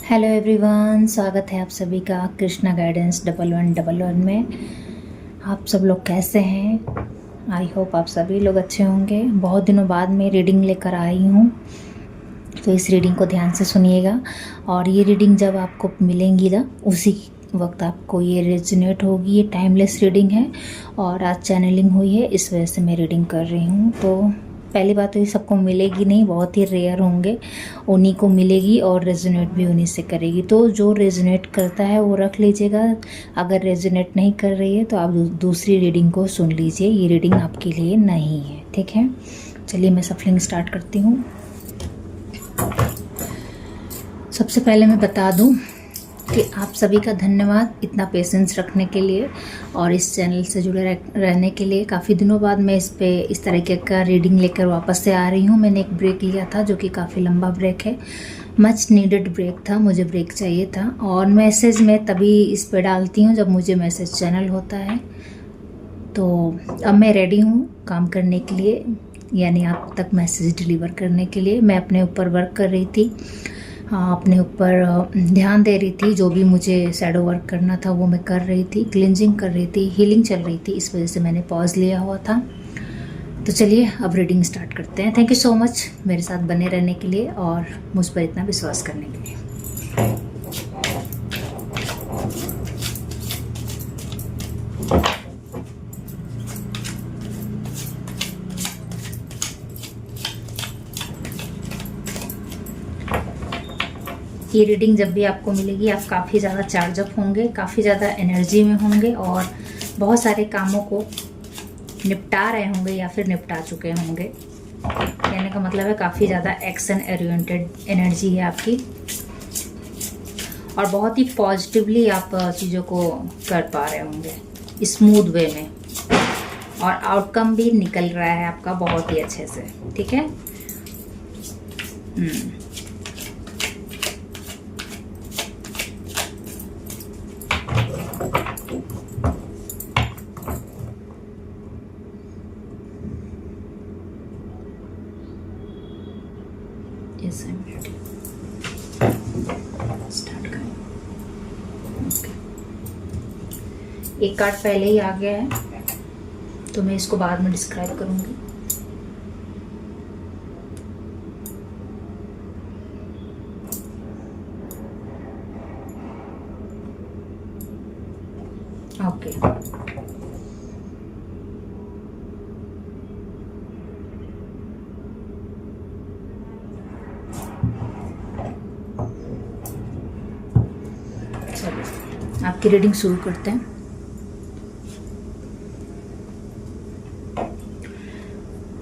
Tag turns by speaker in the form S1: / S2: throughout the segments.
S1: Hello everyone, स्वागत है आप सभी का कृष्णा गाइडेंस 1111 में। आप सब लोग कैसे हैं? आई होप आप सभी लोग अच्छे होंगे। बहुत दिनों बाद मैं रीडिंग लेकर आई हूँ, तो इस रीडिंग को ध्यान से सुनिएगा। और ये रीडिंग जब आपको मिलेंगी ना, उसी वक्त आपको ये रेजोनेट होगी। ये टाइमलेस रीडिंग है और आज चैनलिंग हुई है, इस वजह से मैं रीडिंग कर रही हूँ। तो पहली बात तो ये सबको मिलेगी नहीं, बहुत ही रेयर होंगे, उन्हीं को मिलेगी और रेजोनेट भी उन्हीं से करेगी। तो जो रेजोनेट करता है वो रख लीजिएगा, अगर रेजोनेट नहीं कर रही है तो आप दूसरी रीडिंग को सुन लीजिए। ये रीडिंग आपके लिए नहीं है, ठीक है। चलिए मैं सफलिंग स्टार्ट करती हूँ। सबसे पहले मैं बता दूं कि आप सभी का धन्यवाद इतना पेशेंस रखने के लिए और इस चैनल से जुड़े रहने के लिए। काफ़ी दिनों बाद मैं इस तरीके का रीडिंग लेकर वापस से आ रही हूँ। मैंने एक ब्रेक लिया था जो कि काफ़ी लंबा ब्रेक है, मच नीडेड ब्रेक था, मुझे ब्रेक चाहिए था। और मैसेज मैं तभी इस पे डालती हूँ जब मुझे मैसेज चैनल होता है। तो अब मैं रेडी हूँ काम करने के लिए, यानी आप तक मैसेज डिलीवर करने के लिए। मैं अपने ऊपर वर्क कर रही थी, अपने ऊपर ध्यान दे रही थी। जो भी मुझे शैडो वर्क करना था वो मैं कर रही थी, क्लिनजिंग कर रही थी, हीलिंग चल रही थी, इस वजह से मैंने पॉज लिया हुआ था। तो चलिए अब रीडिंग स्टार्ट करते हैं। थैंक यू सो मच मेरे साथ बने रहने के लिए और मुझ पर इतना विश्वास करने के लिए। ये रीडिंग जब भी आपको मिलेगी आप काफ़ी ज़्यादा चार्जअप होंगे, काफ़ी ज़्यादा एनर्जी में होंगे और बहुत सारे कामों को निपटा रहे होंगे या फिर निपटा चुके होंगे। कहने का मतलब है काफ़ी ज़्यादा एक्शन ओरिएंटेड एनर्जी है आपकी और बहुत ही पॉजिटिवली आप चीज़ों को कर पा रहे होंगे स्मूथ वे में, और आउटकम भी निकल रहा है आपका बहुत ही अच्छे से, ठीक है। स्टार्ट करें। एक कार्ड पहले ही आ गया है तो मैं इसको बाद में डिस्क्राइब करूंगी। ओके, चलिए आपकी रीडिंग शुरू करते हैं।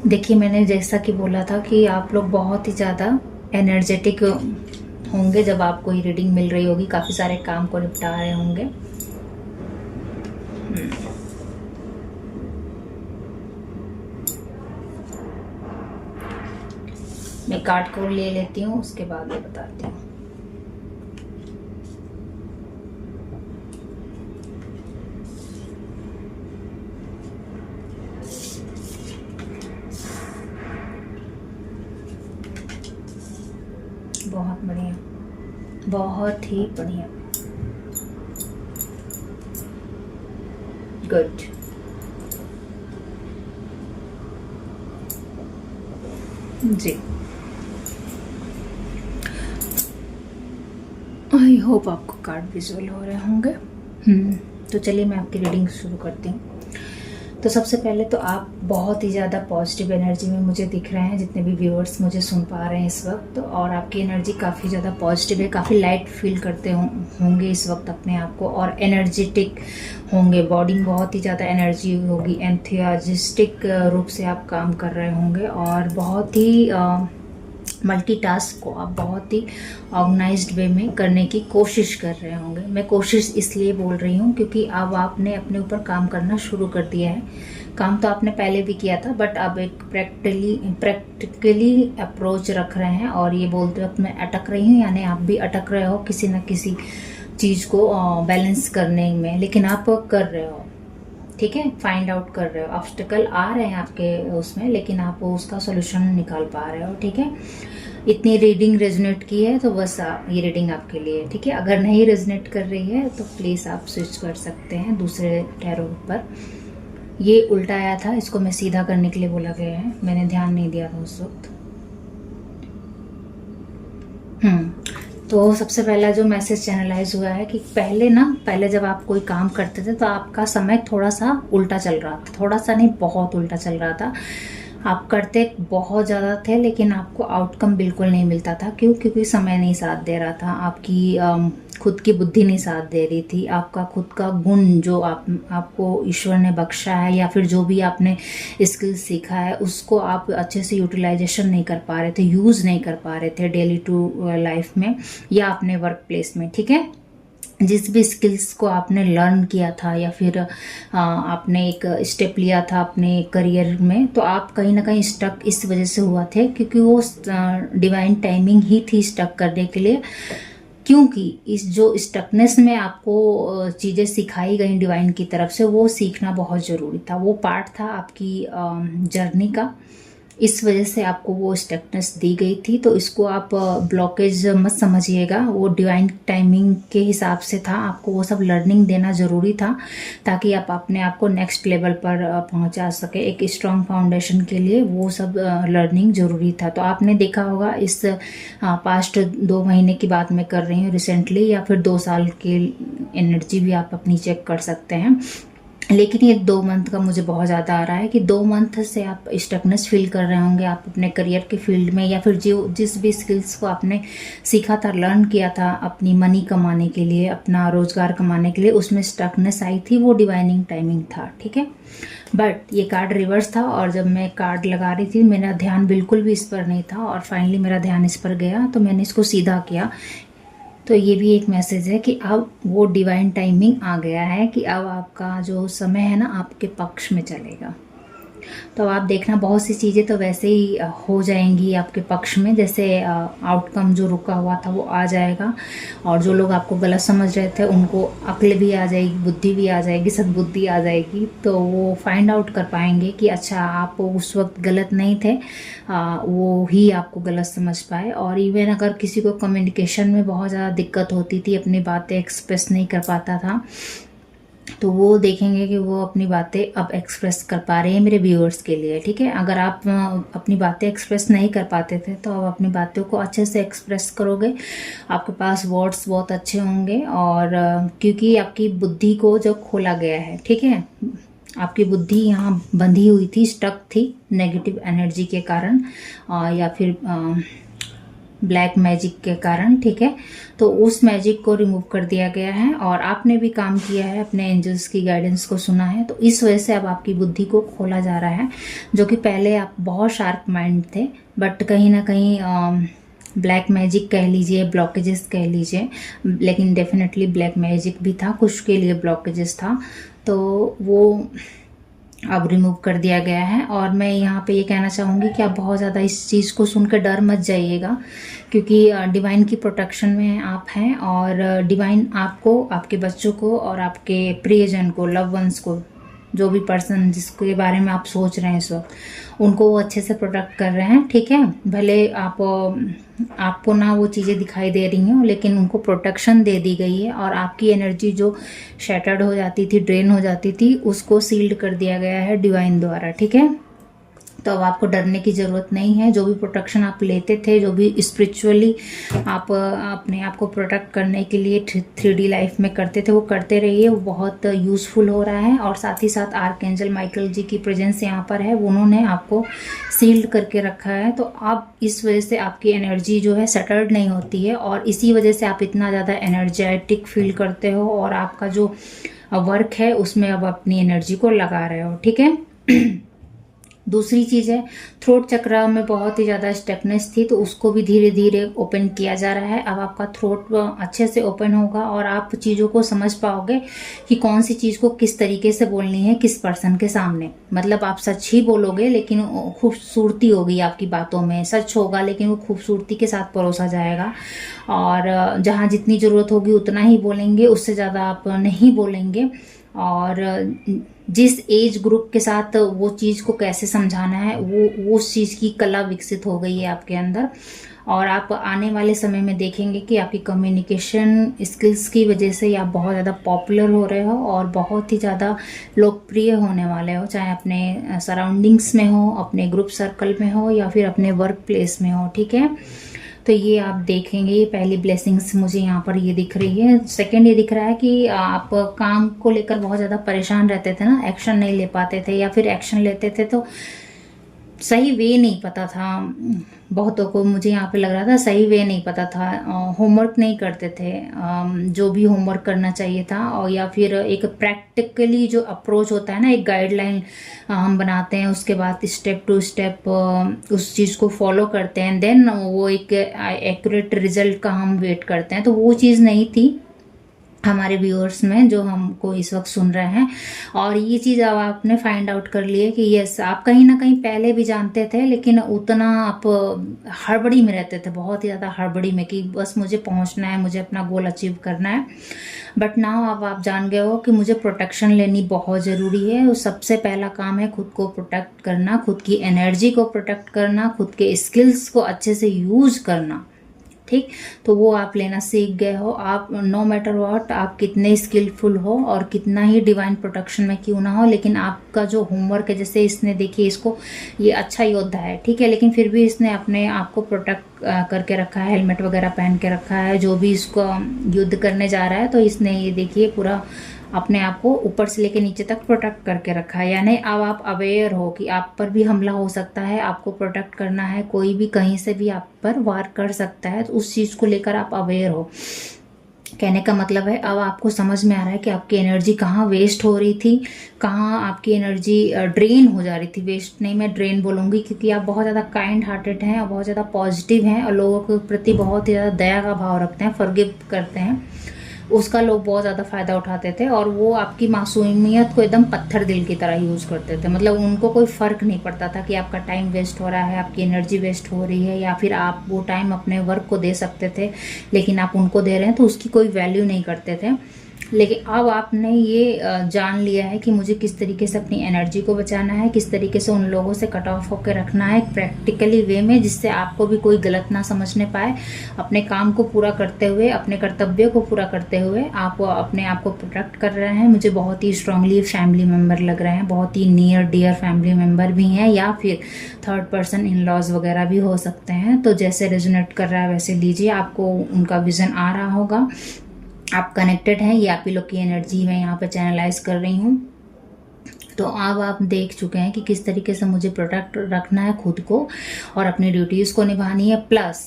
S1: देखिए, मैंने जैसा कि बोला था कि आप लोग बहुत ही ज़्यादा एनर्जेटिक होंगे जब आपको ये रीडिंग मिल रही होगी, काफ़ी सारे काम को निपटा रहे होंगे। मैं कार्ड को ले लेती हूँ, उसके बाद मैं बताती हूँ। बहुत बढ़िया, बहुत ही बढ़िया, गुड। जी, आई होप आपको कार्ड विजुअल हो रहे होंगे। तो चलिए मैं आपकी रीडिंग शुरू करती हूँ। तो सबसे पहले तो आप बहुत ही ज़्यादा पॉजिटिव एनर्जी में मुझे दिख रहे हैं, जितने भी व्यूअर्स मुझे सुन पा रहे हैं इस वक्त। और आपकी एनर्जी काफ़ी ज़्यादा पॉजिटिव है, काफ़ी लाइट फील करते होंगे इस वक्त अपने आप को, और एनर्जेटिक होंगे। बॉडी में बहुत ही ज़्यादा एनर्जी होगी, एंथुसियास्टिक रूप से आप काम कर रहे होंगे और बहुत ही मल्टीटास्क को आप बहुत ही ऑर्गेनाइज्ड वे में करने की कोशिश कर रहे होंगे। मैं कोशिश इसलिए बोल रही हूँ क्योंकि अब आपने अपने ऊपर काम करना शुरू कर दिया है। काम तो आपने पहले भी किया था, बट अब एक प्रैक्टिकली अप्रोच रख रहे हैं। और ये बोलते वक्त मैं अटक रही हूँ, यानी आप भी अटक रहे हो किसी न किसी चीज़ को बैलेंस करने में, लेकिन आप कर रहे हो, ठीक है, फाइंड आउट कर रहे हो। ऑब्स्टिकल आ रहे हैं आपके उसमें, लेकिन आप उसका सोल्यूशन निकाल पा रहे हो, ठीक है। इतनी रीडिंग रेजोनेट की है तो बस ये रीडिंग आपके लिए है, ठीक है। अगर नहीं रेजोनेट कर रही है तो प्लीज़ आप स्विच कर सकते हैं दूसरे टैरो पर। ये उल्टा आया था, इसको मैं सीधा करने के लिए बोला गया है, मैंने ध्यान नहीं दिया था उस वक्त। तो सबसे पहला जो मैसेज चैनलाइज हुआ है कि पहले जब आप कोई काम करते थे तो आपका समय थोड़ा सा उल्टा चल रहा था, थोड़ा सा नहीं बहुत उल्टा चल रहा था। आप करते बहुत ज़्यादा थे लेकिन आपको आउटकम बिल्कुल नहीं मिलता था। क्यों? क्योंकि समय नहीं साथ दे रहा था, आपकी खुद की बुद्धि नहीं साथ दे रही थी, आपका खुद का गुण जो आपको ईश्वर ने बख्शा है या फिर जो भी आपने स्किल सीखा है उसको आप अच्छे से यूटिलाइजेशन नहीं कर पा रहे थे, यूज़ नहीं कर पा रहे थे डेली टू लाइफ में या अपने वर्क प्लेस में, ठीक है। जिस भी स्किल्स को आपने लर्न किया था या फिर आपने एक स्टेप लिया था अपने करियर में, तो आप कहीं ना कहीं स्टक इस वजह से हुआ थे क्योंकि वो डिवाइन टाइमिंग ही थी स्टक करने के लिए। क्योंकि इस जो स्टकनेस में आपको चीज़ें सिखाई गई डिवाइन की तरफ से, वो सीखना बहुत ज़रूरी था, वो पार्ट था आपकी जर्नी का। इस वजह से आपको वो स्टकनेस दी गई थी। तो इसको आप ब्लॉकेज मत समझिएगा, वो डिवाइन टाइमिंग के हिसाब से था, आपको वो सब लर्निंग देना ज़रूरी था ताकि आप अपने आप को नेक्स्ट लेवल पर पहुंचा सके। एक स्ट्रॉन्ग फाउंडेशन के लिए वो सब लर्निंग ज़रूरी था। तो आपने देखा होगा इस पास्ट 2 महीने की बात मैं कर रही हूँ रिसेंटली, या फिर 2 साल की एनर्जी भी आप अपनी चेक कर सकते हैं। लेकिन ये 2 मंथ का मुझे बहुत ज़्यादा आ रहा है कि 2 मंथ से आप स्टकनेस फील कर रहे होंगे आप अपने करियर के फील्ड में, या फिर जिस भी स्किल्स को आपने सीखा था, लर्न किया था अपनी मनी कमाने के लिए, अपना रोजगार कमाने के लिए, उसमें स्टकनेस आई थी, वो डिवाइनिंग टाइमिंग था, ठीक है। बट ये कार्ड रिवर्स था और जब मैं कार्ड लगा रही थी मेरा ध्यान बिल्कुल भी इस पर नहीं था और फाइनली मेरा ध्यान इस पर गया तो मैंने इसको सीधा किया। तो ये भी एक मैसेज है कि अब वो डिवाइन टाइमिंग आ गया है कि अब आपका जो समय है ना आपके पक्ष में चलेगा। तो आप देखना बहुत सी चीज़ें तो वैसे ही हो जाएंगी आपके पक्ष में, जैसे आउटकम जो रुका हुआ था वो आ जाएगा, और जो लोग आपको गलत समझ रहे थे उनको अक्ल भी आ जाएगी, बुद्धि भी आ जाएगी, सद्बुद्धि आ जाएगी। तो वो फाइंड आउट कर पाएंगे कि अच्छा आप उस वक्त गलत नहीं थे, वो ही आपको गलत समझ पाए। और इवन अगर किसी को कम्युनिकेशन में बहुत ज़्यादा दिक्कत होती थी, अपनी बातें एक्सप्रेस नहीं कर पाता था, तो वो देखेंगे कि वो अपनी बातें अब एक्सप्रेस कर पा रहे हैं मेरे व्यूअर्स के लिए, ठीक है। अगर आप अपनी बातें एक्सप्रेस नहीं कर पाते थे तो अब अपनी बातों को अच्छे से एक्सप्रेस करोगे, आपके पास वर्ड्स बहुत अच्छे होंगे। और क्योंकि आपकी बुद्धि को जो खोला गया है, ठीक है, आपकी बुद्धि यहाँ बंधी हुई थी, स्टक थी नेगेटिव एनर्जी के कारण या फिर ब्लैक मैजिक के कारण, ठीक है। तो उस मैजिक को रिमूव कर दिया गया है और आपने भी काम किया है, अपने एंजल्स की गाइडेंस को सुना है, तो इस वजह से अब आपकी बुद्धि को खोला जा रहा है। जो कि पहले आप बहुत शार्प माइंड थे, बट कहीं ना कहीं ब्लैक मैजिक कह लीजिए, ब्लॉकेजेस कह लीजिए, लेकिन डेफिनेटली ब्लैक मैजिक भी था, कुछ के लिए ब्लॉकेजेस था, तो वो अब रिमूव कर दिया गया है। और मैं यहाँ पे ये कहना चाहूँगी कि आप बहुत ज़्यादा इस चीज़ को सुनकर डर मत जाइएगा, क्योंकि डिवाइन की प्रोटेक्शन में आप हैं और डिवाइन आपको, आपके बच्चों को और आपके प्रियजन को, लव वंस को, जो भी पर्सन जिसके बारे में आप सोच रहे हैं इस वक्त, उनको वो अच्छे से प्रोटेक्ट कर रहे हैं, ठीक है। भले आपको ना वो चीज़ें दिखाई दे रही हैं, लेकिन उनको प्रोटेक्शन दे दी गई है और आपकी एनर्जी जो शैटर्ड हो जाती थी, ड्रेन हो जाती थी, उसको सील्ड कर दिया गया है डिवाइन द्वारा, ठीक है। तो अब आपको डरने की ज़रूरत नहीं है। जो भी प्रोटेक्शन आप लेते थे, जो भी स्पिरिचुअली आप अपने आप को प्रोटेक्ट करने के लिए 3D लाइफ में करते थे, वो करते रहिए, वो बहुत यूज़फुल हो रहा है। और साथ ही साथ आर्कएंजल माइकल जी की प्रेजेंस यहाँ पर है, उन्होंने आपको सील्ड करके रखा है। तो अब इस वजह से आपकी एनर्जी जो है सेटल्ड नहीं होती है और इसी वजह से आप इतना ज़्यादा एनर्जेटिक फील करते हो और आपका जो वर्क है उसमें अब अपनी एनर्जी को लगा रहे हो, ठीक है। दूसरी चीज़ है, थ्रोट चक्र में बहुत ही ज़्यादा स्टकनेस थी, तो उसको भी धीरे धीरे ओपन किया जा रहा है। अब आपका थ्रोट अच्छे से ओपन होगा और आप चीज़ों को समझ पाओगे कि कौन सी चीज़ को किस तरीके से बोलनी है किस पर्सन के सामने। मतलब आप सच ही बोलोगे लेकिन खूबसूरती होगी आपकी बातों में, सच होगा लेकिन वो खूबसूरती के साथ परोसा जाएगा। और जहाँ जितनी ज़रूरत होगी उतना ही बोलेंगे, उससे ज़्यादा आप नहीं बोलेंगे। और जिस एज ग्रुप के साथ वो चीज़ को कैसे समझाना है, वो उस चीज़ की कला विकसित हो गई है आपके अंदर। और आप आने वाले समय में देखेंगे कि आपकी कम्युनिकेशन स्किल्स की वजह से आप बहुत ज़्यादा पॉपुलर हो रहे हो और बहुत ही ज़्यादा लोकप्रिय होने वाले हो, चाहे अपने सराउंडिंग्स में हो, अपने ग्रुप सर्कल में हो या फिर अपने वर्क प्लेस में हो। ठीक है, तो ये आप देखेंगे, ये पहली ब्लेसिंग्स मुझे यहाँ पर ये दिख रही है। सेकंड ये दिख रहा है कि आप काम को लेकर बहुत ज़्यादा परेशान रहते थे ना, एक्शन नहीं ले पाते थे या फिर एक्शन लेते थे तो सही वे नहीं पता था। बहुतों को मुझे यहाँ पे लग रहा था सही वे नहीं पता था, होमवर्क नहीं करते थे जो भी होमवर्क करना चाहिए था, और या फिर एक प्रैक्टिकली जो अप्रोच होता है ना, एक गाइडलाइन हम बनाते हैं, उसके बाद स्टेप टू स्टेप उस चीज़ को फॉलो करते हैं, देन वो एक एक्यूरेट रिजल्ट का हम वेट करते हैं। तो वो चीज़ नहीं थी हमारे व्यूअर्स में जो हमको इस वक्त सुन रहे हैं। और ये चीज़ अब आपने फाइंड आउट कर ली है कि यस, आप कहीं ना कहीं पहले भी जानते थे लेकिन उतना आप हड़बड़ी में रहते थे, बहुत ही ज़्यादा हड़बड़ी में कि बस मुझे पहुंचना है, मुझे अपना गोल अचीव करना है। बट नाउ अब आप जान गए हो कि मुझे प्रोटेक्शन लेनी बहुत ज़रूरी है। और सबसे पहला काम है खुद को प्रोटेक्ट करना, खुद की एनर्जी को प्रोटेक्ट करना, खुद के स्किल्स को अच्छे से यूज करना। ठीक, तो वो आप लेना सीख गए हो। आप नो मैटर व्हाट, आप कितने स्किलफुल हो और कितना ही डिवाइन प्रोटेक्शन में क्यों ना हो, लेकिन आपका जो होमवर्क है, जैसे इसने देखिए इसको, ये अच्छा योद्धा है, ठीक है, लेकिन फिर भी इसने अपने आप को प्रोटेक्ट करके रखा है, हेलमेट वगैरह पहन के रखा है। जो भी इसको युद्ध करने जा रहा है तो इसने ये देखिए पूरा अपने आप को ऊपर से लेके नीचे तक प्रोटेक्ट करके रखा है। यानी अब आप अवेयर हो कि आप पर भी हमला हो सकता है, आपको प्रोटेक्ट करना है, कोई भी कहीं से भी आप पर वार कर सकता है, तो उस चीज़ को लेकर आप अवेयर हो। कहने का मतलब है अब आपको समझ में आ रहा है कि आपकी एनर्जी कहाँ वेस्ट हो रही थी, कहाँ आपकी एनर्जी ड्रेन हो जा रही थी। वेस्ट नहीं, मैं ड्रेन बोलूँगी, क्योंकि आप बहुत ज़्यादा काइंड हार्टेड हैं और बहुत ज़्यादा पॉजिटिव हैं और लोगों के प्रति बहुत ही ज़्यादा दया का भाव रखते हैं, फॉरगिव करते हैं। उसका लोग बहुत ज़्यादा फ़ायदा उठाते थे और वो आपकी मासूमियत को एकदम पत्थर दिल की तरह यूज़ करते थे। मतलब उनको कोई फ़र्क नहीं पड़ता था कि आपका टाइम वेस्ट हो रहा है, आपकी एनर्जी वेस्ट हो रही है, या फिर आप वो टाइम अपने वर्क को दे सकते थे लेकिन आप उनको दे रहे हैं तो उसकी कोई वैल्यू नहीं करते थे। लेकिन अब आपने ये जान लिया है कि मुझे किस तरीके से अपनी एनर्जी को बचाना है, किस तरीके से उन लोगों से कट ऑफ होकर रखना है प्रैक्टिकली वे में, जिससे आपको भी कोई गलत ना समझने पाए। अपने काम को पूरा करते हुए, अपने कर्तव्य को पूरा करते हुए आप अपने आप को प्रोटेक्ट कर रहे हैं। मुझे बहुत ही स्ट्रांगली फैमिली मेम्बर लग रहे हैं, बहुत ही नियर डियर फैमिली मेम्बर भी हैं, या फिर थर्ड पर्सन इन लॉज वगैरह भी हो सकते हैं। तो जैसे रेजोनेट कर रहा है वैसे लीजिए, आपको उनका विजन आ रहा होगा, आप कनेक्टेड हैं, ये आप ही लोग की एनर्जी मैं यहाँ पे चैनलाइज कर रही हूँ। तो अब आप देख चुके हैं कि किस तरीके से मुझे प्रोटेक्ट रखना है खुद को और अपनी ड्यूटीज़ को निभानी है। प्लस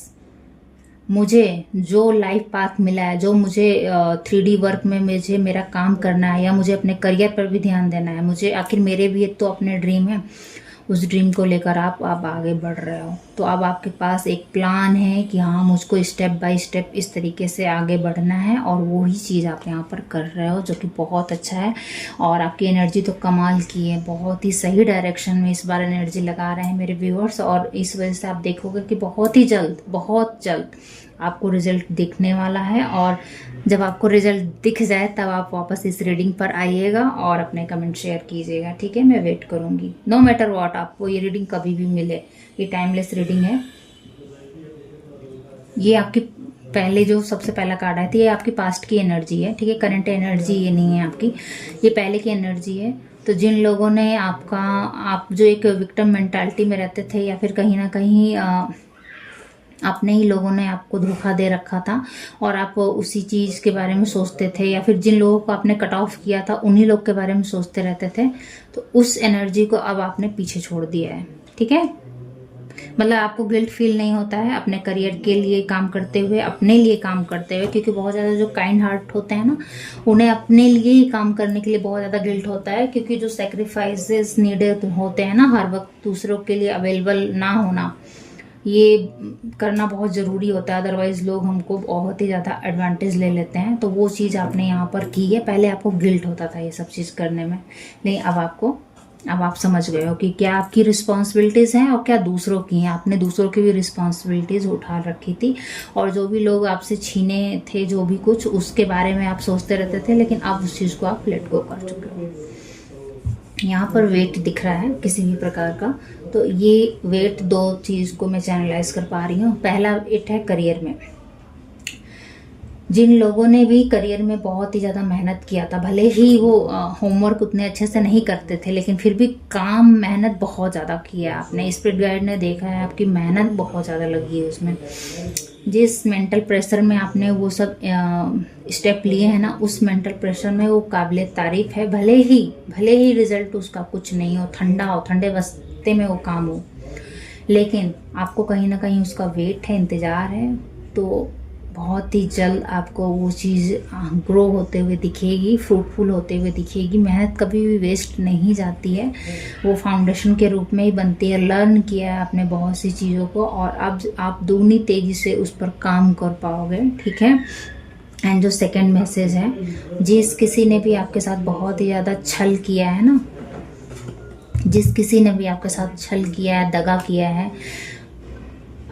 S1: मुझे जो लाइफ पाथ मिला है, जो मुझे 3D वर्क में मुझे मेरा काम करना है, या मुझे अपने करियर पर भी ध्यान देना है, मुझे आखिर मेरे भी एक तो अपने ड्रीम है, उस ड्रीम को लेकर आप आगे बढ़ रहे हो। तो अब आपके पास एक प्लान है कि हाँ, मुझको स्टेप बाय स्टेप इस तरीके से आगे बढ़ना है, और वही चीज़ आप यहाँ पर कर रहे हो, जो कि बहुत अच्छा है। और आपकी एनर्जी तो कमाल की है, बहुत ही सही डायरेक्शन में इस बार एनर्जी लगा रहे हैं मेरे व्यूअर्स। और इस वजह से आप देखोगे कि बहुत ही जल्द, बहुत जल्द आपको रिजल्ट दिखने वाला है। और जब आपको रिजल्ट दिख जाए तब आप वापस इस रीडिंग पर आइएगा और अपने कमेंट शेयर कीजिएगा, ठीक है। मैं वेट करूँगी, नो मैटर व्हाट आपको ये रीडिंग कभी भी मिले। ये टाइमलेस रीडिंग है। ये आपकी पहले जो सबसे पहला कार्ड आया था, ये आपकी पास्ट की एनर्जी है, ठीक है। करंट एनर्जी ये नहीं है आपकी, ये पहले की एनर्जी है। तो जिन लोगों ने आप जो एक विक्टिम मेंटालिटी में रहते थे, या फिर कहीं ना कहीं अपने ही लोगों ने आपको धोखा दे रखा था और आप उसी चीज़ के बारे में सोचते थे, या फिर जिन लोगों को आपने कट ऑफ किया था उन्हीं लोग के बारे में सोचते रहते थे, तो उस एनर्जी को अब आपने पीछे छोड़ दिया है, ठीक है। मतलब आपको गिल्ट फील नहीं होता है अपने करियर के लिए काम करते हुए, अपने लिए काम करते हुए, क्योंकि बहुत ज़्यादा जो काइंड हार्ट होते हैं ना, उन्हें अपने लिए ही काम करने के लिए बहुत ज़्यादा गिल्ट होता है, क्योंकि जो सेक्रीफाइसेस नीडेड होते हैं ना हर वक्त दूसरों के लिए अवेलेबल ना होना, ये करना बहुत ज़रूरी होता है, अदरवाइज लोग हमको बहुत ही ज़्यादा एडवांटेज ले लेते हैं। तो वो चीज़ आपने यहाँ पर की है। पहले आपको गिल्ट होता था ये सब चीज़ करने में, नहीं, अब आप समझ गए हो कि क्या आपकी रिस्पॉन्सिबिलिटीज़ हैं और क्या दूसरों की हैं। आपने दूसरों की भी रिस्पॉन्सिबिलिटीज़ उठा रखी थी, और जो भी लोग आपसे छीने थे जो भी कुछ, उसके बारे में आप सोचते रहते थे, लेकिन अब उस चीज़ को आप लेट गो कर चुके हो। यहाँ पर वेट दिख रहा है किसी भी प्रकार का, तो ये वेट 2 चीज़ को मैं चैनलाइज कर पा रही हूँ। पहला वेट है करियर में। जिन लोगों ने भी करियर में बहुत ही ज़्यादा मेहनत किया था, भले ही वो होमवर्क उतने अच्छे से नहीं करते थे, लेकिन फिर भी काम मेहनत बहुत ज़्यादा किया आपने। स्पिरिट गाइड ने देखा है आपकी मेहनत बहुत ज़्यादा लगी है उसमें। जिस मेंटल प्रेशर में आपने वो सब स्टेप लिए हैं ना, उस मेंटल प्रेशर में वो काबिल तारीफ है। भले ही रिजल्ट उसका कुछ नहीं हो, ठंडा हो, ठंडे बस्ते में वो काम हो, लेकिन आपको कहीं ना कहीं उसका वेट है, इंतज़ार है। तो बहुत ही जल्द आपको वो चीज़ ग्रो होते हुए दिखेगी, फ्रूटफुल होते हुए दिखेगी। मेहनत कभी भी वेस्ट नहीं जाती है, वो फाउंडेशन के रूप में ही बनती है। लर्न किया है आपने बहुत सी चीज़ों को, और अब आप दूनी तेज़ी से उस पर काम कर पाओगे, ठीक है। एंड जो सेकंड मैसेज है, जिस किसी ने भी आपके साथ बहुत ही ज़्यादा छल किया है ना, जिस किसी ने भी आपके साथ छल किया है, दगा किया है,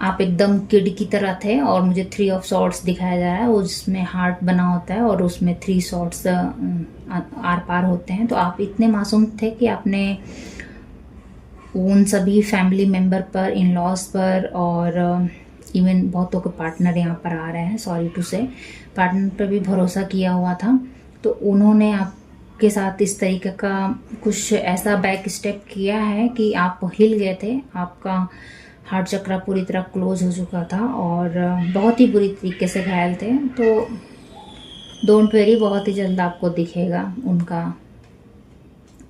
S1: आप एकदम किड की तरह थे। और मुझे 3 ऑफ सॉर्ड्स दिखाया जा रहा है, उसमें हार्ट बना होता है और उसमें 3 सॉर्ड्स आर पार होते हैं। तो आप इतने मासूम थे कि आपने उन सभी फैमिली मेम्बर पर, इन लॉज पर, और इवन बहुतों के पार्टनर यहाँ पर आ रहे हैं, सॉरी टू से, पार्टनर पर भी भरोसा किया हुआ था। तो उन्होंने आपके साथ इस तरीके का कुछ ऐसा बैक स्टेप किया है कि आप हिल गए थे। आपका हार्ट चक्र पूरी तरह क्लोज हो चुका था और बहुत ही बुरी तरीके से घायल थे। तो डोंट वेरी, बहुत ही जल्द आपको दिखेगा उनका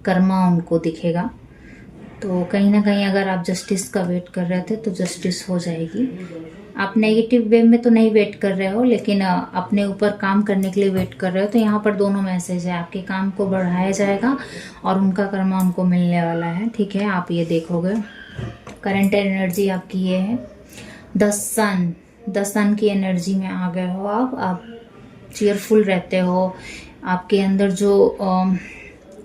S1: कर्मा, उनको दिखेगा। तो कहीं ना कहीं अगर आप जस्टिस का वेट कर रहे थे तो जस्टिस हो जाएगी। आप नेगेटिव वे में तो नहीं वेट कर रहे हो, लेकिन अपने ऊपर काम करने के लिए वेट कर रहे हो। तो यहाँ पर दोनों मैसेज है, आपके काम को बढ़ाया जाएगा और उनका कर्मा उनको मिलने वाला है, ठीक है। आप ये देखोगे। करंट एनर्जी आपकी ये है, द सन की एनर्जी में आ गए हो आप चीयरफुल रहते हो। आपके अंदर जो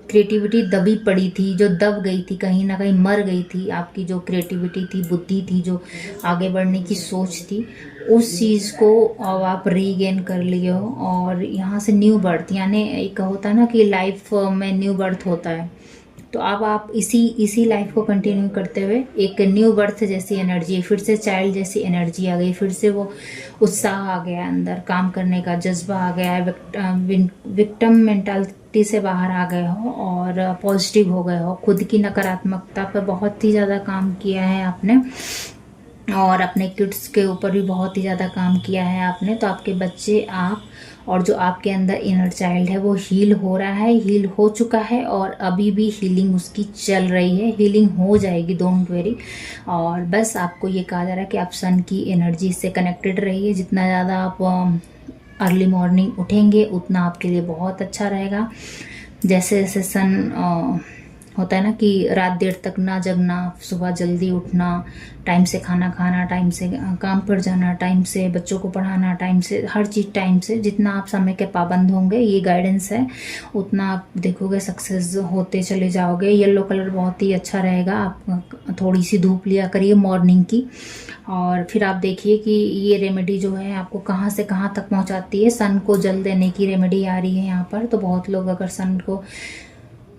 S1: क्रिएटिविटी दबी पड़ी थी, जो दब गई थी, कहीं ना कहीं मर गई थी, आपकी जो क्रिएटिविटी थी, बुद्धि थी, जो आगे बढ़ने की सोच थी, उस चीज़ को अब आप रीगेन कर लिए हो। और यहाँ से न्यू बर्थ, यानी एक होता है ना कि लाइफ में न्यू बर्थ होता है, तो अब आप इसी लाइफ को कंटिन्यू करते हुए एक न्यू बर्थ जैसी एनर्जी, फिर से चाइल्ड जैसी एनर्जी आ गई, फिर से वो उत्साह आ गया अंदर, काम करने का जज्बा आ गया है। विक्टिम मेंटालिटी से बाहर आ गए हो और पॉजिटिव हो गए हो। खुद की नकारात्मकता पर बहुत ही ज़्यादा काम किया है आपने, और अपने किड्स के ऊपर भी बहुत ही ज़्यादा काम किया है आपने। तो आपके बच्चे, आप और जो आपके अंदर इनर चाइल्ड है वो हील हो रहा है, हील हो चुका है, और अभी भी हीलिंग उसकी चल रही है। हीलिंग हो जाएगी, डोंट वेरी। और बस आपको ये कहा जा रहा है कि आप सन की एनर्जी से कनेक्टेड रहिए। जितना ज़्यादा आप अर्ली मॉर्निंग उठेंगे उतना आपके लिए बहुत अच्छा रहेगा। जैसे जैसे सन होता है ना कि रात देर तक ना जगना, सुबह जल्दी उठना, टाइम से खाना खाना, टाइम से काम पर जाना, टाइम से बच्चों को पढ़ाना, टाइम से हर चीज़ टाइम से। जितना आप समय के पाबंद होंगे, ये गाइडेंस है, उतना आप देखोगे सक्सेस होते चले जाओगे। येलो कलर बहुत ही अच्छा रहेगा। आप थोड़ी सी धूप लिया करिए मॉर्निंग की, और फिर आप देखिए कि ये रेमेडी जो है आपको कहाँ से कहाँ तक पहुँचाती है। सन को जल देने की रेमेडी आ रही है यहाँ पर। तो बहुत लोग अगर सन को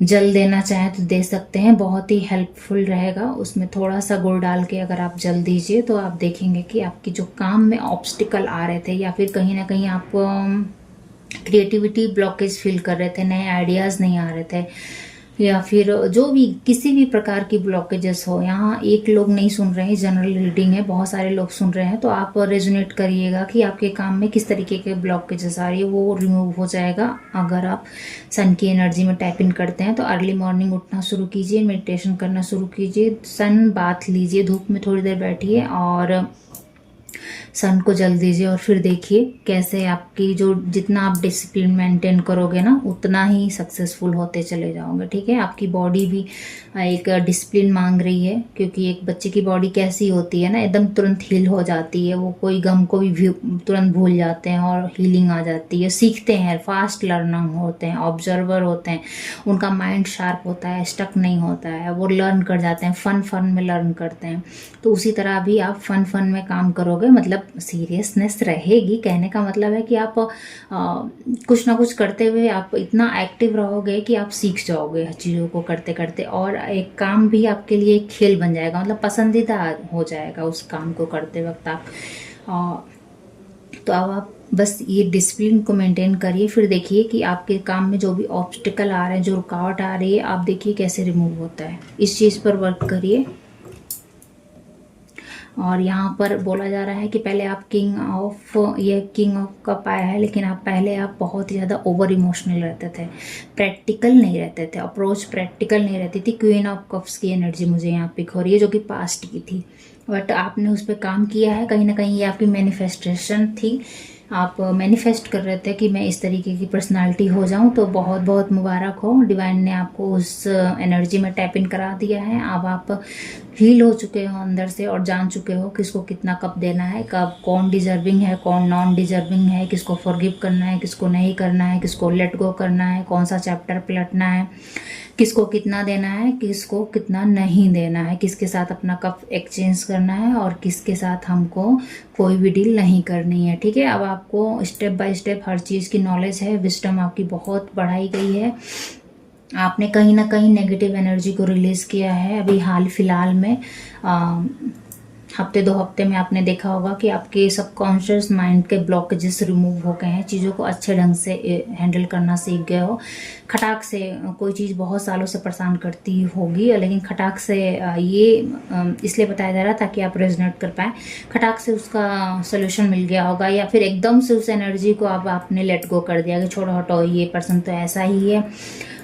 S1: जल देना चाहें तो दे सकते हैं, बहुत ही हेल्पफुल रहेगा। उसमें थोड़ा सा गुड़ डाल के अगर आप जल दीजिए तो आप देखेंगे कि आपकी जो काम में ऑब्स्टिकल आ रहे थे, या फिर कहीं ना कहीं आप क्रिएटिविटी ब्लॉकेज फील कर रहे थे, नए आइडियाज़ नहीं आ रहे थे, या फिर जो भी किसी भी प्रकार की ब्लॉकेजेस हो। यहाँ एक लोग नहीं सुन रहे हैं, जनरल रीडिंग है, बहुत सारे लोग सुन रहे हैं। तो आप रेजोनेट करिएगा कि आपके काम में किस तरीके के ब्लॉकेजेस आ रही है, वो रिमूव हो जाएगा अगर आप सन की एनर्जी में टैप इन करते हैं। तो अर्ली मॉर्निंग उठना शुरू कीजिए, मेडिटेशन करना शुरू कीजिए, सन बाथ लीजिए, धूप में थोड़ी देर बैठिए और सन को जल दीजिए। और फिर देखिए कैसे आपकी जो जितना आप डिसिप्लिन मेंटेन करोगे ना, उतना ही सक्सेसफुल होते चले जाओगे, ठीक है। आपकी बॉडी भी एक डिसिप्लिन मांग रही है, क्योंकि एक बच्चे की बॉडी कैसी होती है ना, एकदम तुरंत हील हो जाती है। वो कोई गम को भी तुरंत भूल जाते हैं और हीलिंग आ जाती है। सीखते हैं, फास्ट लर्नर होते हैं, ऑब्जर्वर होते हैं, उनका माइंड शार्प होता है, स्टक नहीं होता है, वो लर्न कर जाते हैं, फन में लर्न करते हैं। तो उसी तरह भी आप फन में काम करोगे, मतलब सीरियसनेस रहेगी। कहने का मतलब है कि आप कुछ ना कुछ करते हुए आप इतना एक्टिव रहोगे कि आप सीख जाओगे हर चीज़ों को करते करते, और एक काम भी आपके लिए एक खेल बन जाएगा, मतलब पसंदीदा हो जाएगा उस काम को करते वक्त आप। तो अब आप बस ये डिसिप्लिन को मेंटेन करिए, फिर देखिए कि आपके काम में जो भी ऑब्स्टिकल आ रहे हैं, जो रुकावट आ रही है, आप देखिए कैसे रिमूव होता है। इस चीज़ पर वर्क करिए। और यहाँ पर बोला जा रहा है कि पहले आप किंग ऑफ कप आया है, लेकिन आप बहुत ही ज़्यादा ओवर इमोशनल रहते थे, प्रैक्टिकल नहीं रहते थे, अप्रोच प्रैक्टिकल नहीं रहती थी। क्वीन ऑफ कप्स की एनर्जी मुझे यहाँ पिक हो रही है, जो कि पास्ट की थी, बट आपने उस पर काम किया है। कहीं ना कहीं ये आपकी मैनिफेस्टेशन थी, आप मैनिफेस्ट कर रहे थे कि मैं इस तरीके की पर्सनालिटी हो जाऊं। तो बहुत बहुत मुबारक हो, डिवाइन ने आपको उस एनर्जी में टैप इन करा दिया है। अब आप हील हो चुके हो अंदर से और जान चुके हो किसको कितना कप देना है, कब कौन डिजर्विंग है, कौन नॉन डिजर्विंग है, किसको फॉरगिव करना है, किसको नहीं करना है, किसको लेट गो करना है, कौन सा चैप्टर पलटना है, किसको कितना देना है, किसको कितना नहीं देना है, किसके साथ अपना कप एक्सचेंज करना है और किसके साथ हमको कोई भी डील नहीं करनी है। ठीक है, अब आपको स्टेप बाय स्टेप हर चीज़ की नॉलेज है, विजडम आपकी बहुत बढ़ाई गई है। आपने कहीं ना कहीं नेगेटिव एनर्जी को रिलीज किया है। अभी हाल फिलहाल में हफ्ते 2 हफ्ते में आपने देखा होगा कि आपके सबकॉन्शियस माइंड के ब्लॉकेजेस रिमूव हो गए हैं, चीज़ों को अच्छे ढंग से हैंडल करना सीख गए हो। खटाक से कोई चीज़ बहुत सालों से परेशान करती होगी, लेकिन खटाक से ये इसलिए बताया जा रहा था कि आप रेजोनेट कर पाए, खटाक से उसका सोल्यूशन मिल गया होगा, या फिर एकदम से उस एनर्जी को अब आपने लेट गो कर दिया कि छोड़ो हटो, ये पर्सन तो ऐसा ही है,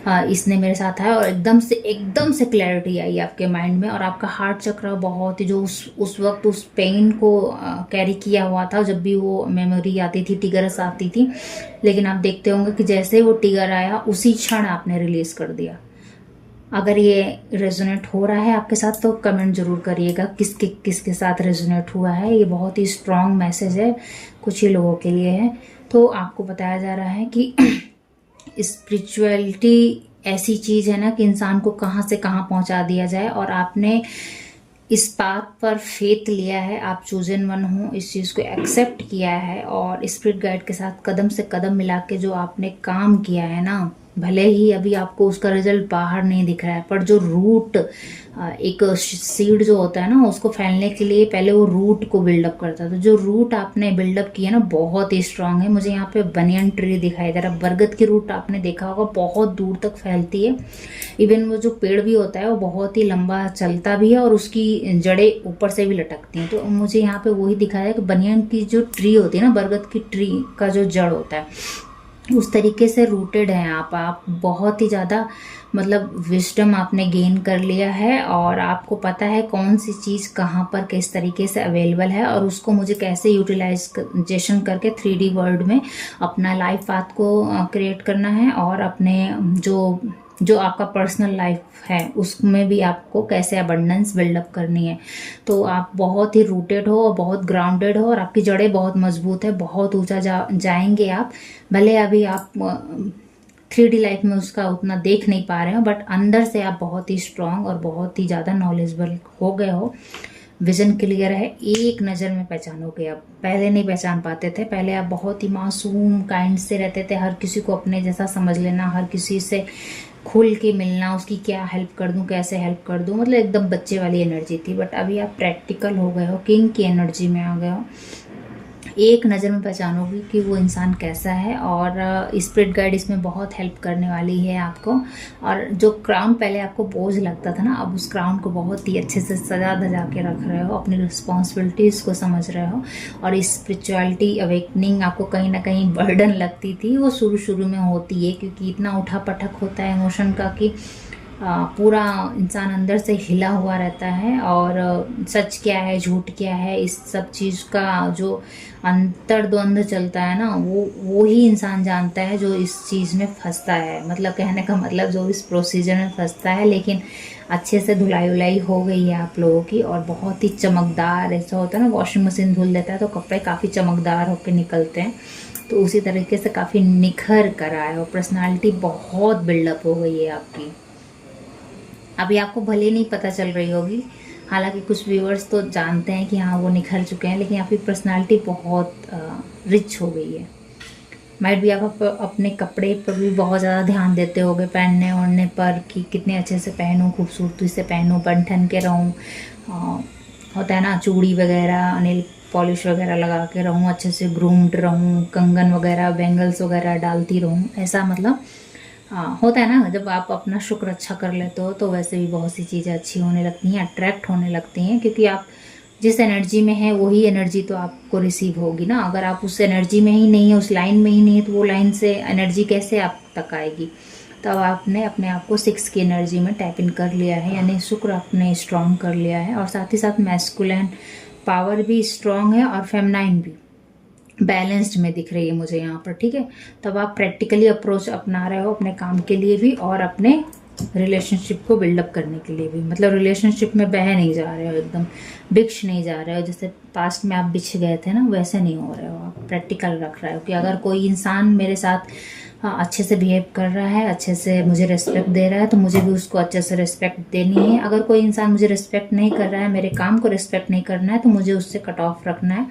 S1: इसने मेरे साथ आया, और एकदम से क्लैरिटी आई आपके माइंड में। और आपका हार्ट चक्र बहुत ही, जो उस वक्त उस पेन को कैरी किया हुआ था, जब भी वो मेमोरी आती थी, टिगर्स आती थी, लेकिन आप देखते होंगे कि जैसे वो टिगर आया उसी क्षण आपने रिलीज कर दिया। अगर ये रेजोनेट हो रहा है आपके साथ तो कमेंट जरूर करिएगा किसके साथ रेजोनेट हुआ है। ये बहुत ही स्ट्रॉन्ग मैसेज है, कुछ ही लोगों के लिए है। तो आपको बताया जा रहा है कि स्पिरिचुअलिटी ऐसी चीज़ है ना कि इंसान को कहाँ से कहाँ पहुँचा दिया जाए, और आपने इस बात पर फेथ लिया है, आप चूजन वन हो, इस चीज़ को एक्सेप्ट किया है, और स्पिरिट गाइड के साथ कदम से कदम मिला के जो आपने काम किया है ना, भले ही अभी आपको उसका रिजल्ट बाहर नहीं दिख रहा है, पर जो रूट, एक सीड जो होता है ना, उसको फैलने के लिए पहले वो रूट को बिल्डअप करता है। तो जो रूट आपने बिल्डअप किया ना बहुत ही स्ट्रांग है। मुझे यहाँ पे बनियन ट्री दिखाई दे रहा, बरगद की रूट आपने देखा होगा बहुत दूर तक फैलती है। इवन वो जो पेड़ भी होता है वो बहुत ही लंबा चलता भी है, और उसकी जड़ें ऊपर से भी लटकती हैं। तो मुझे यहाँ पे वही दिखाया है कि बनियन की जो ट्री होती है ना, बरगद की ट्री का जो जड़ होता है, उस तरीके से रूटेड हैं आप बहुत ही ज़्यादा, मतलब विजडम आपने गेन कर लिया है, और आपको पता है कौन सी चीज़ कहाँ पर किस तरीके से अवेलेबल है, और उसको मुझे कैसे यूटिलाइजेशन करके 3D वर्ल्ड में अपना लाइफ पाथ को क्रिएट करना है, और अपने जो आपका पर्सनल लाइफ है उसमें भी आपको कैसे अबंडेंस बिल्डअप करनी है। तो आप बहुत ही रूटेड हो और बहुत ग्राउंडेड हो, और आपकी जड़ें बहुत मजबूत है, बहुत ऊंचा जाएंगे आप। भले अभी आप 3D लाइफ में उसका उतना देख नहीं पा रहे हो, बट अंदर से आप बहुत ही स्ट्रांग और बहुत ही ज़्यादा नॉलेजेबल हो गए हो। विजन क्लियर है, एक नज़र में पहचानोगे। आप पहले नहीं पहचान पाते थे, पहले आप बहुत ही मासूम काइंड से रहते थे, हर किसी को अपने जैसा समझ लेना, हर किसी से खुल के मिलना, उसकी क्या हेल्प कर दूं, कैसे हेल्प कर दूं, मतलब एकदम बच्चे वाली एनर्जी थी। बट अभी आप प्रैक्टिकल हो गए हो, किंग की एनर्जी में आ गए हो। एक नज़र में पहचानोगे कि वो इंसान कैसा है, और स्पिरिट गाइड इसमें बहुत हेल्प करने वाली है आपको। और जो क्राउन पहले आपको बोझ लगता था ना, अब उस क्राउन को बहुत ही अच्छे से सजा धजा के रख रहे हो, अपनी रिस्पॉन्सिबिलिटीज़ को समझ रहे हो। और स्पिरिचुअलिटी अवेकनिंग आपको कहीं ना कहीं बर्डन लगती थी, वो शुरू में होती है, क्योंकि इतना उठा पटक होता है इमोशन का कि पूरा इंसान अंदर से हिला हुआ रहता है, और सच क्या है झूठ क्या है इस सब चीज़ का जो अंतर्द्वंद चलता है ना, वो ही इंसान जानता है जो इस चीज़ में फंसता है। मतलब कहने का मतलब जो इस प्रोसीजर में फंसता है। लेकिन अच्छे से धुलाई उलाई हो गई है आप लोगों की, और बहुत ही चमकदार, ऐसा होता है ना वॉशिंग मशीन धुल देता है तो कपड़े काफ़ी चमकदार होकर निकलते हैं, तो उसी तरीके से काफ़ी निखर कर आए हो। पर्सनालिटी बहुत बिल्डअप हो गई है आपकी। अभी आपको भले नहीं पता चल रही होगी, हालांकि कुछ व्यूअर्स तो जानते हैं कि हाँ वो निखर चुके हैं, लेकिन आपकी पर्सनालिटी बहुत रिच हो गई है। माइट भी आप अपने कपड़े पर भी बहुत ज़्यादा ध्यान देते होगे, पहनने ओढ़ने पर, कि कितने अच्छे से पहनूँ, खूबसूरती से पहनूँ, बन ठन के रहूँ, होता है ना, चूड़ी वगैरह, नेल पॉलिश वगैरह लगा के रहूँ, अच्छे से ग्रूम्ड रहूँ, कंगन वगैरह, बैंगल्स वगैरह डालती रहूँ, ऐसा मतलब होता है ना। जब आप अपना शुक्र अच्छा कर लेते हो तो वैसे भी बहुत सी चीज़ें अच्छी होने लगती हैं, अट्रैक्ट होने लगती हैं, क्योंकि आप जिस एनर्जी में है वही एनर्जी तो आपको रिसीव होगी ना। अगर आप उस एनर्जी में ही नहीं है, उस लाइन में ही नहीं है, तो वो लाइन से एनर्जी कैसे आप तक आएगी। तो अब आपने अपने आप को 6 की एनर्जी में टैप इन कर लिया है, यानी शुक्र आपने स्ट्रॉन्ग कर लिया है, और साथ ही साथ मैस्कुलिन पावर भी स्ट्रॉन्ग है और फेमिनाइन भी बैलेंस्ड में दिख रही है मुझे यहाँ पर, ठीक है। तब आप प्रैक्टिकली अप्रोच अपना रहे हो अपने काम के लिए भी और अपने रिलेशनशिप को बिल्डअप करने के लिए भी। मतलब रिलेशनशिप में बह नहीं जा रहे हो, एकदम बिछ नहीं जा रहे हो, जैसे पास्ट में आप बिछ गए थे ना, वैसे नहीं हो रहे हो। आप प्रैक्टिकल रख रहे हो कि अगर कोई इंसान मेरे साथ अच्छे से बिहेव कर रहा है, अच्छे से मुझे रिस्पेक्ट दे रहा है, तो मुझे भी उसको अच्छे से रिस्पेक्ट देनी है। अगर कोई इंसान मुझे रिस्पेक्ट नहीं कर रहा है, मेरे काम को रिस्पेक्ट नहीं करना है, तो मुझे उससे कट ऑफ रखना है,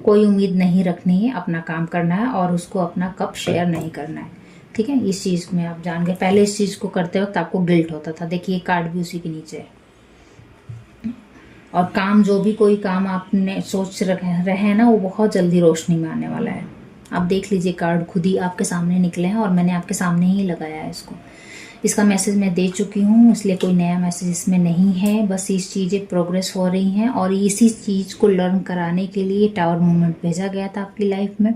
S1: कोई उम्मीद नहीं रखनी है, अपना काम करना है और उसको अपना कप शेयर नहीं करना है, ठीक है। इस चीज़ में आप जान गए। पहले इस चीज़ को करते वक्त आपको गिल्ट होता था, देखिए कार्ड भी उसी के नीचे है। और काम, जो भी कोई काम आपने सोच रहे हैं ना, वो बहुत जल्दी रोशनी में आने वाला है। आप देख लीजिए, कार्ड खुद ही आपके सामने निकले हैं और मैंने आपके सामने ही लगाया है इसको। इसका मैसेज मैं दे चुकी हूँ, इसलिए कोई नया मैसेज इसमें नहीं है। बस इस चीज़ें प्रोग्रेस हो रही हैं और इसी चीज़ को लर्न कराने के लिए टावर मूवमेंट भेजा गया था आपकी लाइफ में।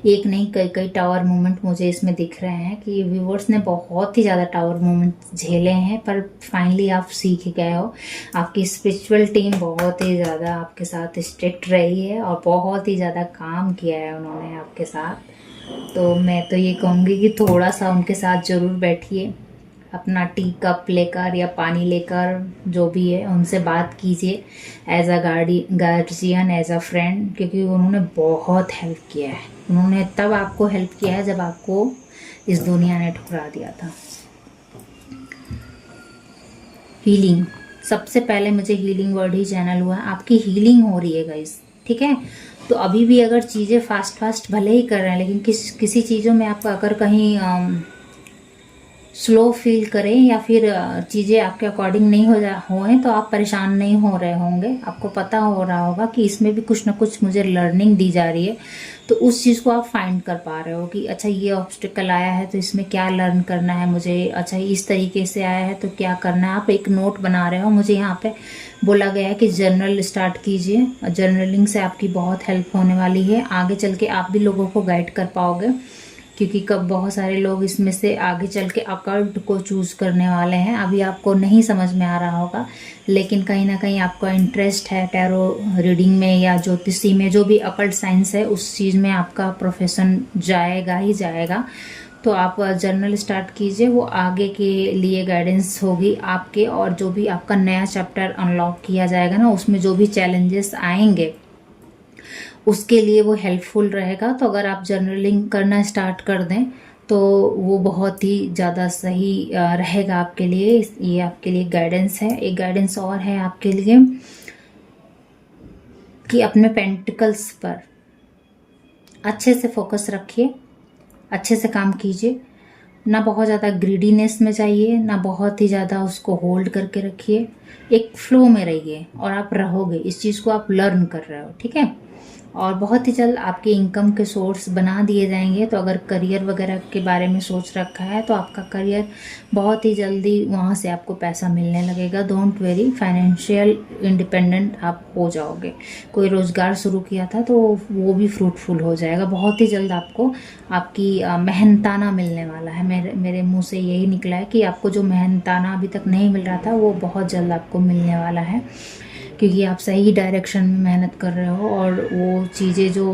S1: एक नहीं, कई कई टावर मूवमेंट मुझे इसमें दिख रहे हैं कि व्यूवर्स ने बहुत ही ज़्यादा टावर मूवमेंट झेले हैं, पर फाइनली आप सीख गए हो। आपकी स्पिरिचुअल टीम बहुत ही ज़्यादा आपके साथ स्ट्रिक्ट रही है और बहुत ही ज़्यादा काम किया है उन्होंने आपके साथ। तो मैं तो ये कहूँगी कि थोड़ा सा उनके साथ ज़रूर बैठिए, अपना टी कप लेकर या पानी लेकर, जो भी है उनसे बात कीजिए as a guardian, as a friend, क्योंकि उन्होंने बहुत हेल्प किया है। उन्होंने तब आपको हेल्प किया है जब आपको इस दुनिया ने ठुकरा दिया था। हीलिंग, सबसे पहले मुझे हीलिंग वर्ड ही चैनल हुआ, आपकी हीलिंग हो रही है गाइस, ठीक है। तो अभी भी अगर चीज़ें फास्ट भले ही कर रहे हैं, लेकिन किसी चीज़ों में आप अगर कहीं स्लो फील करें या फिर चीज़ें आपके अकॉर्डिंग नहीं होएं, तो आप परेशान नहीं हो रहे होंगे। आपको पता हो रहा होगा कि इसमें भी कुछ ना कुछ मुझे लर्निंग दी जा रही है, तो उस चीज़ को आप फाइंड कर पा रहे हो कि अच्छा ये ऑब्स्टिकल आया है तो इसमें क्या लर्न करना है मुझे, अच्छा इस तरीके से आया है तो क्या करना है। आप एक नोट बना रहे हो। मुझे यहाँ पे बोला गया है कि जर्नल स्टार्ट कीजिए, जर्नलिंग से आपकी बहुत हेल्प होने वाली है। आगे चल के आप भी लोगों को गाइड कर पाओगे, क्योंकि कब बहुत सारे लोग इसमें से आगे चल के अकल्ट को चूज़ करने वाले हैं। अभी आपको नहीं समझ में आ रहा होगा, लेकिन कहीं ना कहीं आपका इंटरेस्ट है टैरो रीडिंग में या ज्योतिषी में, जो भी अकल्ट साइंस है, उस चीज़ में आपका प्रोफेशन जाएगा ही जाएगा। तो आप जर्नल स्टार्ट कीजिए, वो आगे के लिए गाइडेंस होगी आपके। और जो भी आपका नया चैप्टर अनलॉक किया जाएगा ना, उसमें जो भी चैलेंजेस आएंगे उसके लिए वो हेल्पफुल रहेगा। तो अगर आप जर्नलिंग करना स्टार्ट कर दें तो वो बहुत ही ज़्यादा सही रहेगा आपके लिए। ये आपके लिए गाइडेंस है। एक गाइडेंस और है आपके लिए कि अपने पेंटिकल्स पर अच्छे से फोकस रखिए, अच्छे से काम कीजिए, ना बहुत ज़्यादा ग्रीडीनेस में जाइए, ना बहुत ही ज़्यादा उसको होल्ड करके रखिए। एक फ्लो में रहिए और आप रहोगे। इस चीज़ को आप लर्न कर रहे हो, ठीक है। और बहुत ही जल्द आपके इनकम के सोर्स बना दिए जाएंगे। तो अगर करियर वगैरह के बारे में सोच रखा है तो आपका करियर बहुत ही जल्दी वहाँ से आपको पैसा मिलने लगेगा। डोंट वेरी, फाइनेंशियल इंडिपेंडेंट आप हो जाओगे। कोई रोज़गार शुरू किया था तो वो भी फ्रूटफुल हो जाएगा। बहुत ही जल्द आपको आपकी मेहनताना मिलने वाला है। मेरे मुँह से यही निकला है कि आपको जो मेहनताना अभी तक नहीं मिल रहा था वो बहुत जल्द आपको मिलने वाला है, क्योंकि आप सही डायरेक्शन में मेहनत कर रहे हो और वो चीज़ें जो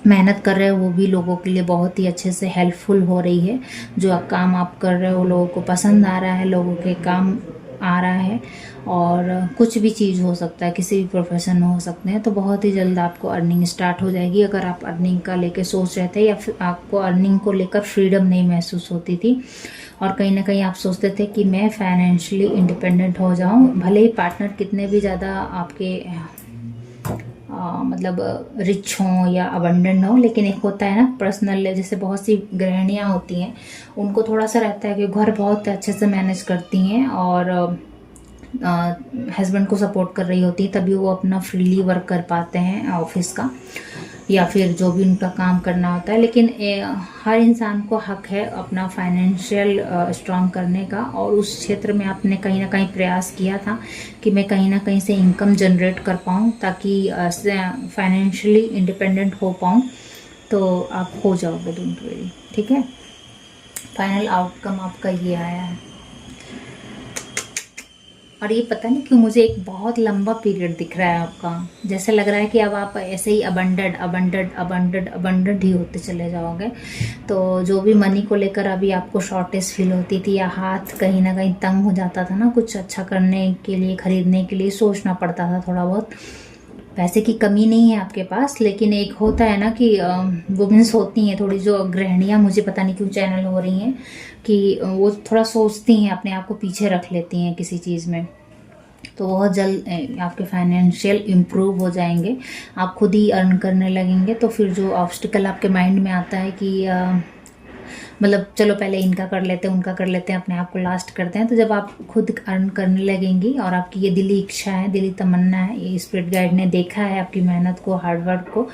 S1: मेहनत कर रहे हो वो भी लोगों के लिए बहुत ही अच्छे से हेल्पफुल हो रही है। जो काम आप कर रहे हो लोगों को पसंद आ रहा है, लोगों के काम आ रहा है। और कुछ भी चीज़ हो सकता है, किसी भी प्रोफेशन में हो सकते हैं। तो बहुत ही जल्द आपको अर्निंग स्टार्ट हो जाएगी। अगर आप अर्निंग का लेके सोच रहे थे या फिर आपको अर्निंग को लेकर फ्रीडम नहीं महसूस होती थी और कहीं ना कहीं आप सोचते थे कि मैं फाइनेंशियली इंडिपेंडेंट हो जाऊं, भले ही पार्टनर कितने भी ज़्यादा आपके मतलब रिच हों या अबंडेंट हों, लेकिन एक होता है ना पर्सनल, जैसे बहुत सी गृहिणियाँ होती हैं उनको थोड़ा सा रहता है कि घर बहुत अच्छे से मैनेज करती हैं और हस्बैंड को सपोर्ट कर रही होती है, तभी वो अपना फ्रीली वर्क कर पाते हैं ऑफिस का या फिर जो भी उनका काम करना होता है। लेकिन हर इंसान को हक है अपना फाइनेंशियल स्ट्रांग करने का, और उस क्षेत्र में आपने कहीं ना कहीं प्रयास किया था कि मैं कहीं ना कहीं से इनकम जनरेट कर पाऊँ ताकि फाइनेंशियली इंडिपेंडेंट हो पाऊँ। तो आप हो जाओगे, डोंट वरी, ठीक है। फाइनल आउटकम आपका ये आया है। और ये पता नहीं क्यों मुझे एक बहुत लंबा पीरियड दिख रहा है आपका, जैसे लग रहा है कि अब आप ऐसे ही अबंडेड ही होते चले जाओगे। तो जो भी मनी को लेकर अभी आपको शॉर्टेज फील होती थी या हाथ कहीं ना कहीं तंग हो जाता था ना, कुछ अच्छा करने के लिए, खरीदने के लिए सोचना पड़ता था थोड़ा बहुत। पैसे की कमी नहीं है आपके पास, लेकिन एक होता है ना कि वुमेन्स होती हैं थोड़ी, जो गृहिणियाँ, मुझे पता नहीं क्यों चैनल हो रही हैं कि वो थोड़ा सोचती हैं, अपने आप को पीछे रख लेती हैं किसी चीज़ में। तो बहुत जल्द आपके फाइनेंशियल इम्प्रूव हो जाएंगे, आप खुद ही अर्न करने लगेंगे। तो फिर जो ऑब्स्टिकल आपके माइंड में आता है कि मतलब चलो पहले इनका कर लेते हैं, उनका कर लेते हैं, अपने आप को लास्ट करते हैं, तो जब आप खुद अर्न करने लगेंगी और आपकी ये दिली इच्छा है, दिली तमन्ना है, ये स्पिरिट गाइड ने देखा है आपकी मेहनत को, हार्डवर्क को,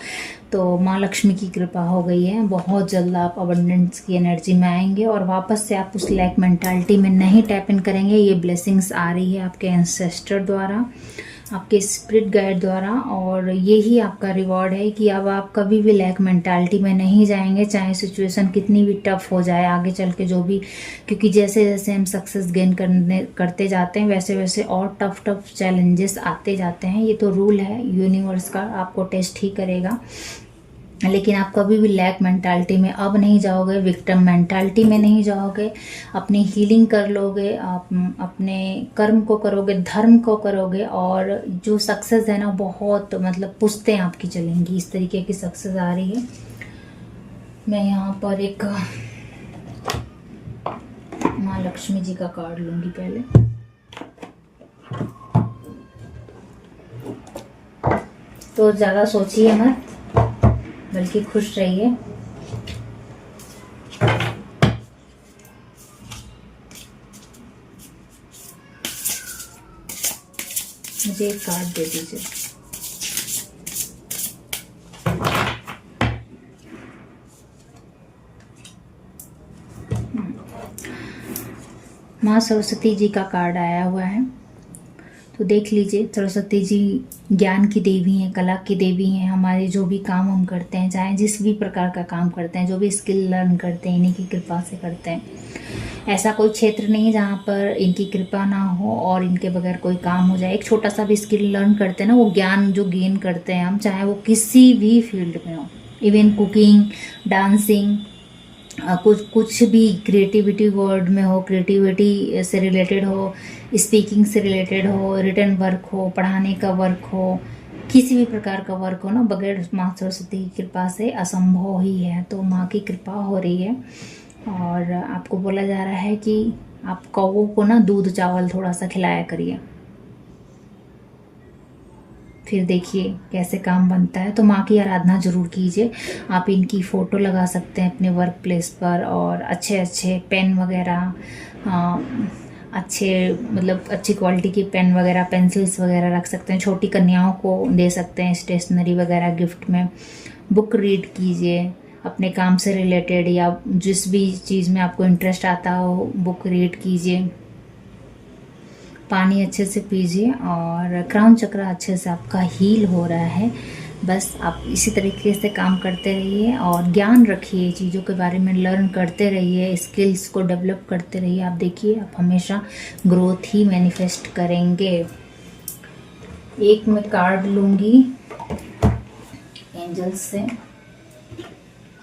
S1: तो माँ लक्ष्मी की कृपा हो गई है। बहुत जल्द आप अबंडेंस की एनर्जी में आएंगे और वापस से आप उस लैक मेंटालिटी में नहीं टैप इन करेंगे। ये ब्लेसिंग्स आ रही है आपके एंसेस्टर द्वारा, आपके स्पिरिट गाइड द्वारा, और यही आपका रिवॉर्ड है कि अब आप कभी भी लैक मेंटालिटी में नहीं जाएंगे, चाहे सिचुएशन कितनी भी टफ हो जाए आगे चल के जो भी, क्योंकि जैसे जैसे हम सक्सेस गेन करते जाते हैं वैसे वैसे और टफ चैलेंजेस आते जाते हैं। ये तो रूल है यूनिवर्स का, आपको टेस्ट ही करेगा। लेकिन आप कभी भी लैक मेंटालिटी में अब नहीं जाओगे, विक्टिम मेंटालिटी में नहीं जाओगे, अपनी हीलिंग कर लोगे, आप अपने कर्म को करोगे, धर्म को करोगे, और जो सक्सेस है ना बहुत मतलब पुश्तें आपकी चलेंगी। इस तरीके की सक्सेस आ रही है। मैं यहाँ पर एक माँ लक्ष्मी जी का कार्ड लूंगी पहले। तो ज़्यादा सोचिए मत, बल्कि खुश रहिए। मुझे एक कार्ड दे दीजिए। माँ सरस्वती जी का कार्ड आया हुआ है, तो देख लीजिए। सरस्वती जी ज्ञान की देवी हैं, कला की देवी हैं। हमारे जो भी काम हम करते हैं, चाहे जिस भी प्रकार का काम करते हैं, जो भी स्किल लर्न करते हैं, इन्हीं की कृपा से करते हैं। ऐसा कोई क्षेत्र नहीं जहाँ पर इनकी कृपा ना हो और इनके बगैर कोई काम हो जाए। एक छोटा सा भी स्किल लर्न करते हैं ना, वो ज्ञान जो गेन करते हैं हम, चाहे वो किसी भी फील्ड में हो, इवन कुकिंग, डांसिंग, कुछ भी क्रिएटिविटी वर्ड में हो, क्रिएटिविटी से रिलेटेड हो, स्पीकिंग से रिलेटेड हो, रिटर्न वर्क हो, पढ़ाने का वर्क हो, किसी भी प्रकार का वर्क हो ना, बगैर माँ सरस्वती की कृपा से असंभव ही है। तो माँ की कृपा हो रही है और आपको बोला जा रहा है कि आप कौवों को ना दूध चावल थोड़ा सा खिलाया करिए, फिर देखिए कैसे काम बनता है। तो माँ की आराधना जरूर कीजिए। आप इनकी फ़ोटो लगा सकते हैं अपने वर्क प्लेस पर, और अच्छे अच्छे पेन वगैरह, अच्छे मतलब अच्छी क्वालिटी की पेन वगैरह, पेंसिल्स वगैरह रख सकते हैं। छोटी कन्याओं को दे सकते हैं स्टेशनरी वगैरह गिफ्ट में। बुक रीड कीजिए अपने काम से रिलेटेड, या जिस भी चीज़ में आपको इंटरेस्ट आता हो बुक रीड कीजिए। पानी अच्छे से पीजिए और क्राउन चक्र अच्छे से आपका हील हो रहा है। बस आप इसी तरीके से काम करते रहिए और ज्ञान रखिए, चीज़ों के बारे में लर्न करते रहिए, स्किल्स को डेवलप करते रहिए। आप देखिए आप हमेशा ग्रोथ ही मैनिफेस्ट करेंगे। एक मैं कार्ड लूँगी एंजल्स से,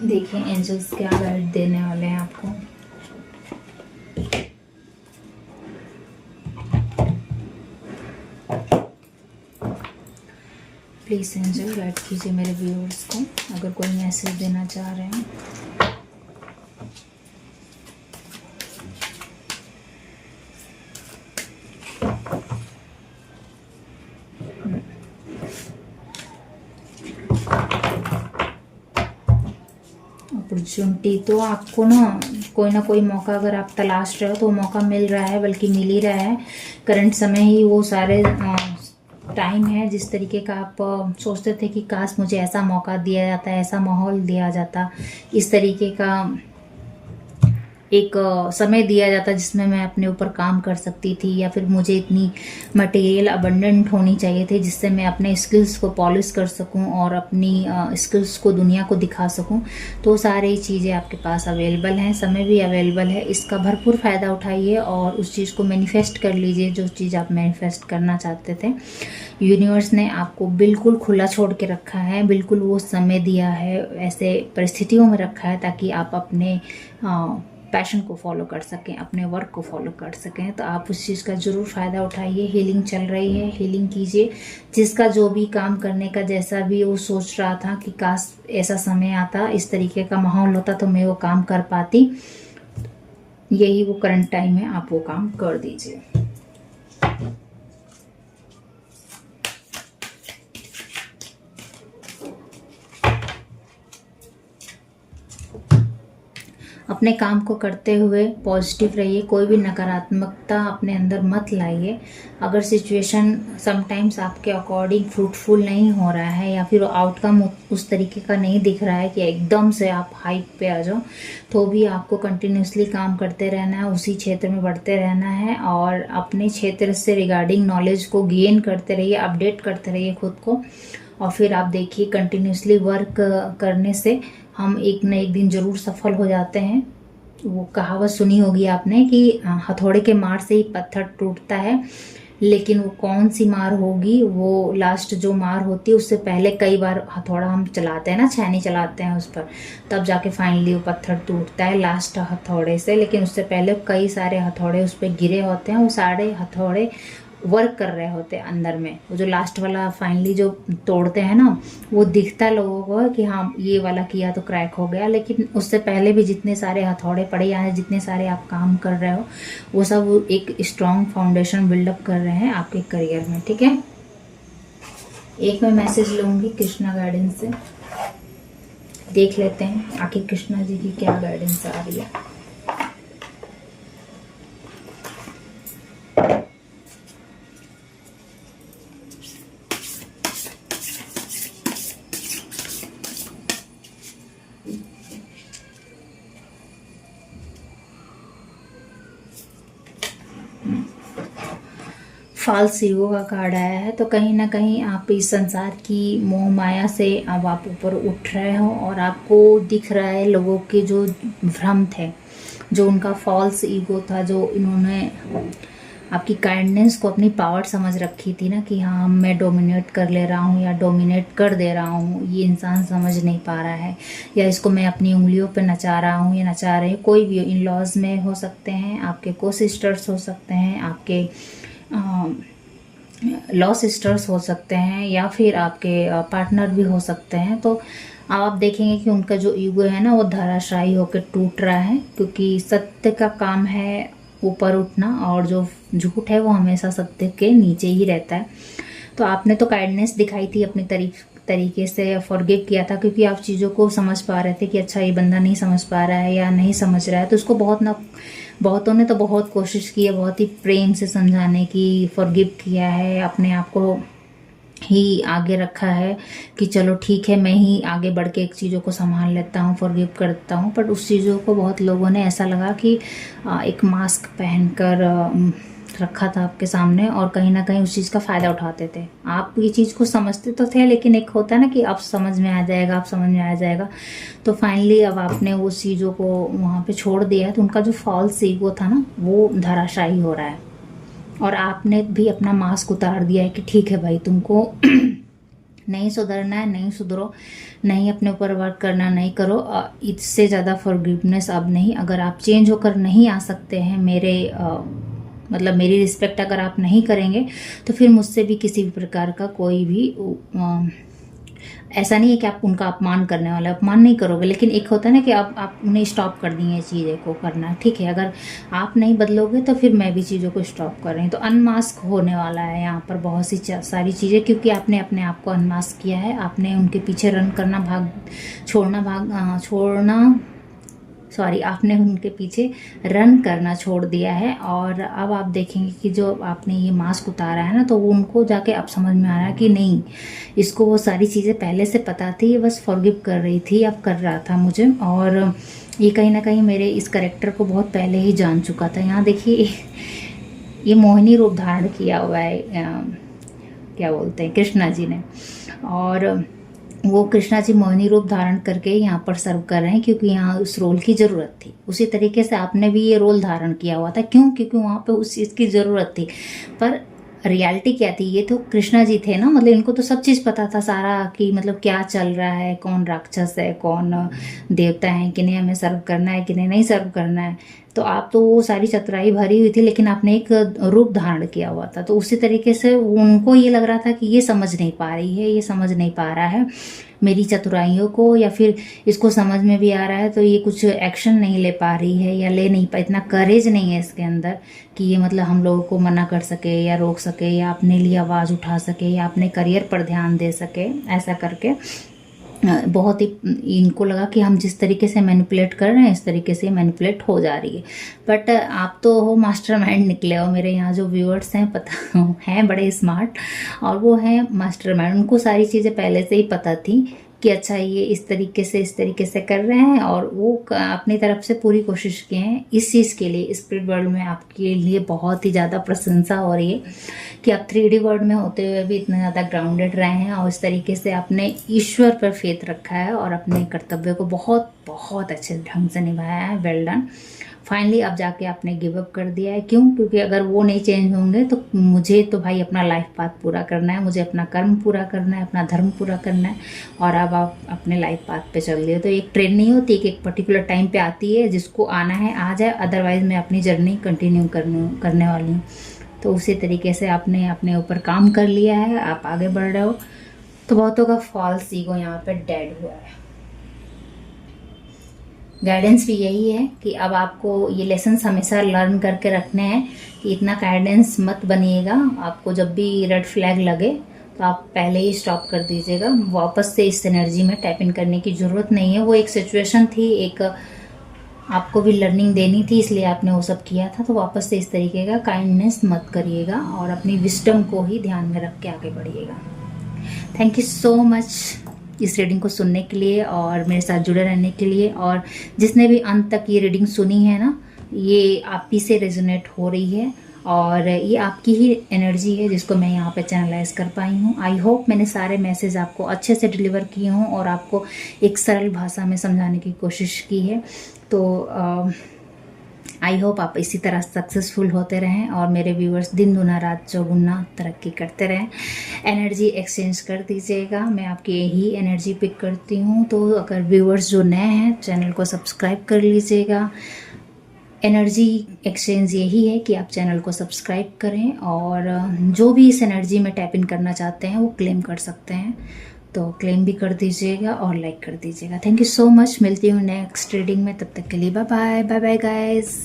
S1: देखिए एंजल्स क्या गाइड देने वाले हैं आपको। प्लीज़ एंजल गाइड कीजिए मेरे व्यूअर्स को, अगर कोई मैसेज देना चाह रहे हैं। अपॉर्चुनिटी तो आपको ना कोई मौका अगर आप तलाश रहे हो तो मौका मिल रहा है, बल्कि मिल ही रहा है। करंट समय ही वो सारे टाइम है जिस तरीके का आप सोचते थे कि काश मुझे ऐसा मौका दिया जाता, ऐसा माहौल दिया जाता, इस तरीके का एक समय दिया जाता जिसमें मैं अपने ऊपर काम कर सकती थी, या फिर मुझे इतनी मटेरियल अबंडेंट होनी चाहिए थी जिससे मैं अपने स्किल्स को पॉलिश कर सकूं और अपनी स्किल्स को दुनिया को दिखा सकूं। तो सारी चीज़ें आपके पास अवेलेबल हैं, समय भी अवेलेबल है, इसका भरपूर फ़ायदा उठाइए और उस चीज़ को मैनिफेस्ट कर लीजिए जो चीज़ आप मैनिफेस्ट करना चाहते थे। यूनिवर्स ने आपको बिल्कुल खुला छोड़ के रखा है, बिल्कुल वो समय दिया है, ऐसे परिस्थितियों में रखा है ताकि आप अपने पैशन को फॉलो कर सकें, अपने वर्क को फॉलो कर सकें। तो आप उस चीज़ का ज़रूर फ़ायदा उठाइए। हीलिंग चल रही है, हीलिंग कीजिए। जिसका जो भी काम करने का जैसा भी वो सोच रहा था कि काश ऐसा समय आता, इस तरीके का माहौल होता तो मैं वो काम कर पाती, यही वो करंट टाइम है, आप वो काम कर दीजिए। अपने काम को करते हुए पॉजिटिव रहिए, कोई भी नकारात्मकता अपने अंदर मत लाइए। अगर सिचुएशन समटाइम्स आपके अकॉर्डिंग फ्रूटफुल नहीं हो रहा है या फिर आउटकम उस तरीके का नहीं दिख रहा है कि एकदम से आप हाइक पे आ जाओ, तो भी आपको कंटिन्यूसली काम करते रहना है, उसी क्षेत्र में बढ़ते रहना है और अपने क्षेत्र से रिगार्डिंग नॉलेज को गेन करते रहिए, अपडेट करते रहिए खुद को। और फिर आप देखिए कंटिन्यूसली वर्क करने से हम एक न एक दिन ज़रूर सफल हो जाते हैं। वो कहावत सुनी होगी आपने कि हथौड़े के मार से ही पत्थर टूटता है, लेकिन वो कौन सी मार होगी, वो लास्ट जो मार होती है उससे पहले कई बार हथौड़ा हम चलाते हैं ना, छेनी चलाते हैं उस पर, तब जाके फाइनली वो पत्थर टूटता है लास्ट हथौड़े से। लेकिन उससे पहले कई सारे हथौड़े उस पर गिरे होते हैं, वो सारे हथौड़े वर्क कर रहे होते हैं अंदर में। वो जो लास्ट वाला फाइनली जो तोड़ते हैं ना, वो दिखता लोगों को कि हाँ ये वाला किया तो क्रैक हो गया, लेकिन उससे पहले भी जितने सारे हथौड़े पड़े या जितने सारे आप काम कर रहे हो, वो सब एक स्ट्रॉन्ग फाउंडेशन बिल्डअप कर रहे हैं आपके करियर में। ठीक है, एक मैं मैसेज लूँगी कृष्णा गाइडेंस से, देख लेते हैं आखिर कृष्णा जी की क्या गाइडेंस आ रही है। फॉल्स ईगो का कार्ड आया है, तो कहीं ना कहीं आप इस संसार की मोह माया से अब आप ऊपर उठ रहे हो और आपको दिख रहा है लोगों के जो भ्रम थे, जो उनका फॉल्स ईगो था, जो इन्होंने आपकी काइंडनेस को अपनी पावर समझ रखी थी ना कि हाँ मैं डोमिनेट कर ले रहा हूँ या डोमिनेट कर दे रहा हूँ, ये इंसान समझ नहीं पा रहा है या इसको मैं अपनी उंगलियों पे नचा रहा हूँ या नचा रही हूँ। कोई भी इन लॉज में हो सकते हैं, आपके को सिस्टर्स हो सकते हैं, आपके लॉ सिस्टर्स हो सकते हैं, या फिर आपके पार्टनर भी हो सकते हैं। तो आप देखेंगे कि उनका जो ईगो है ना वो धराशायी होकर टूट रहा है, क्योंकि सत्य का काम है ऊपर उठना और जो झूठ है वो हमेशा सत्य के नीचे ही रहता है। तो आपने तो काइंडनेस दिखाई थी, अपनी तरीके से फॉरगिव किया था, क्योंकि आप चीज़ों को समझ पा रहे थे कि अच्छा ये बंदा नहीं समझ पा रहा है या नहीं समझ रहा है। तो उसको बहुतों ने तो बहुत कोशिश की है, बहुत ही प्रेम से समझाने की, फॉरगिव किया है, अपने आप को ही आगे रखा है कि चलो ठीक है मैं ही आगे बढ़ के एक चीज़ों को संभाल लेता हूँ, फॉरगिव करता हूँ। पर उस चीज़ों को बहुत लोगों ने ऐसा लगा कि एक मास्क पहनकर रखा था आपके सामने और कहीं ना कहीं उस चीज़ का फ़ायदा उठाते थे। आप ये चीज़ को समझते तो थे, लेकिन एक होता है ना कि अब समझ में आ जाएगा, अब समझ में आ जाएगा। तो फाइनली अब आपने उस चीज़ों को वहाँ पे छोड़ दिया है, तो उनका जो फॉल्स ईगो था ना वो धराशायी हो रहा है और आपने भी अपना मास्क उतार दिया है कि ठीक है भाई तुमको नहीं सुधरना है, नहीं सुधरो, नहीं अपने ऊपर वर्क करना, नहीं करो, इससे ज़्यादा फॉरगिवनेस अब नहीं। अगर आप चेंज होकर नहीं आ सकते हैं मेरे मतलब मेरी रिस्पेक्ट अगर आप नहीं करेंगे तो फिर मुझसे भी किसी भी प्रकार का कोई भी ऐसा नहीं है कि आप उनका अपमान करने वाले, अपमान नहीं करोगे, लेकिन एक होता है ना कि आप उन्हें स्टॉप कर दिए चीज़ें को करना, ठीक है। अगर आप नहीं बदलोगे तो फिर मैं भी चीज़ों को स्टॉप कर रही हूँ। तो अनमास्क होने वाला है यहाँ पर बहुत सी सारी चीज़ें, क्योंकि आपने अपने आप को अनमास्क किया है। आपने उनके पीछे रन करना, आपने उनके पीछे रन करना छोड़ दिया है। और अब आप देखेंगे कि जो आपने ये मास्क उतारा है ना, तो वो उनको जाके अब समझ में आ रहा है कि नहीं, इसको वो सारी चीज़ें पहले से पता थी, ये बस फॉरगिव कर रही थी, अब कर रहा था मुझे। और ये कहीं ना कहीं मेरे इस कैरेक्टर को बहुत पहले ही जान चुका था। यहाँ देखिए ये मोहिनी रूप धारण किया हुआ है, क्या बोलते हैं, कृष्णा जी ने। और वो कृष्णा जी मोहिनी रूप धारण करके यहाँ पर सर्व कर रहे हैं, क्योंकि यहाँ उस रोल की ज़रूरत थी। उसी तरीके से आपने भी ये रोल धारण किया हुआ था, क्यों? क्योंकि वहाँ पे उस चीज़ की ज़रूरत थी। पर रियलिटी क्या थी, ये तो कृष्णा जी थे ना, मतलब इनको तो सब चीज़ पता था सारा, कि मतलब क्या चल रहा है, कौन राक्षस है, कौन देवता है, कि नहीं हमें सर्व करना है, कि नहीं सर्व करना है। तो आप तो वो सारी चतुराई भरी हुई थी, लेकिन आपने एक रूप धारण किया हुआ था। तो उसी तरीके से उनको ये लग रहा था कि ये समझ नहीं पा रही है, ये समझ नहीं पा रहा है मेरी चतुराइयों को, या फिर इसको समझ में भी आ रहा है तो ये कुछ एक्शन नहीं ले पा रही है, या ले नहीं पा, इतना करेज नहीं है इसके अंदर कि ये मतलब हम लोगों को मना कर सके या रोक सके, या अपने लिए आवाज़ उठा सके, या अपने करियर पर ध्यान दे सके। ऐसा करके बहुत ही इनको लगा कि हम जिस तरीके से मैनिपुलेट कर रहे हैं इस तरीके से मैनिपुलेट हो जा रही है। बट आप तो हो मास्टरमाइंड निकले हो। मेरे यहाँ जो व्यूअर्स हैं पता हैं बड़े स्मार्ट, और वो हैं मास्टरमाइंड। उनको सारी चीज़ें पहले से ही पता थी कि अच्छा ये इस तरीके से कर रहे हैं, और वो अपनी तरफ से पूरी कोशिश किए हैं इस चीज़ के लिए। स्पिरिट वर्ल्ड में आपके लिए बहुत ही ज़्यादा प्रशंसा हो रही है कि आप 3D वर्ल्ड में होते हुए भी इतना ज़्यादा ग्राउंडेड रहे हैं, और इस तरीके से आपने ईश्वर पर फेथ रखा है और अपने कर्तव्य को बहुत बहुत अच्छे ढंग से निभाया है। Well done. फाइनली अब जाके आपने गिव अप कर दिया है। क्यों? क्योंकि अगर वो नहीं चेंज होंगे तो मुझे तो भाई अपना लाइफ पाथ पूरा करना है, मुझे अपना कर्म पूरा करना है, अपना धर्म पूरा करना है। और अब आप अपने लाइफ पाथ पे चल रही हो। तो एक ट्रेन नहीं होती कि एक पर्टिकुलर टाइम पे आती है, जिसको आना है आ जाए, अदरवाइज मैं अपनी जर्नी कंटिन्यू करने वाली हूँ। तो उसी तरीके से आपने अपने ऊपर काम कर लिया है, आप आगे बढ़ रहे हो। तो बहुतों का फॉल्स ईगो यहाँ पे डेड हुआ है। गाइडेंस भी यही है कि अब आपको ये लेसन्स हमेशा लर्न करके रखने हैं कि इतना गाइडेंस मत बनिएगा। आपको जब भी रेड फ्लैग लगे तो आप पहले ही स्टॉप कर दीजिएगा। वापस से इस एनर्जी में टैप इन करने की ज़रूरत नहीं है। वो एक सिचुएशन थी, एक आपको भी लर्निंग देनी थी, इसलिए आपने वो सब किया था। तो वापस से इस तरीके का काइंडनेस मत करिएगा, और अपनी विस्डम को ही ध्यान में रख के आगे बढ़िएगा। थैंक यू सो मच इस रीडिंग को सुनने के लिए और मेरे साथ जुड़े रहने के लिए। और जिसने भी अंत तक ये रीडिंग सुनी है ना, ये आप ही से रेजोनेट हो रही है, और ये आपकी ही एनर्जी है जिसको मैं यहाँ पे चैनलाइज कर पाई हूँ। आई होप मैंने सारे मैसेज आपको अच्छे से डिलीवर किए हों और आपको एक सरल भाषा में समझाने की कोशिश की है। तो आई होप आप इसी तरह सक्सेसफुल होते रहें और मेरे व्यूअर्स दिन दुना रात चौगुना तरक्की करते रहें। एनर्जी एक्सचेंज कर दीजिएगा, मैं आपकी यही एनर्जी पिक करती हूँ। तो अगर व्यूअर्स जो नए हैं चैनल को सब्सक्राइब कर लीजिएगा। एनर्जी एक्सचेंज यही है कि आप चैनल को सब्सक्राइब करें, और जो भी इस एनर्जी में टैप इन करना चाहते हैं वो क्लेम कर सकते हैं। तो क्लेम भी कर दीजिएगा और लाइक कर दीजिएगा। Thank you so much. मिलती हूँ नेक्स्ट रीडिंग में, तब तक के लिए bye bye. Bye bye guys.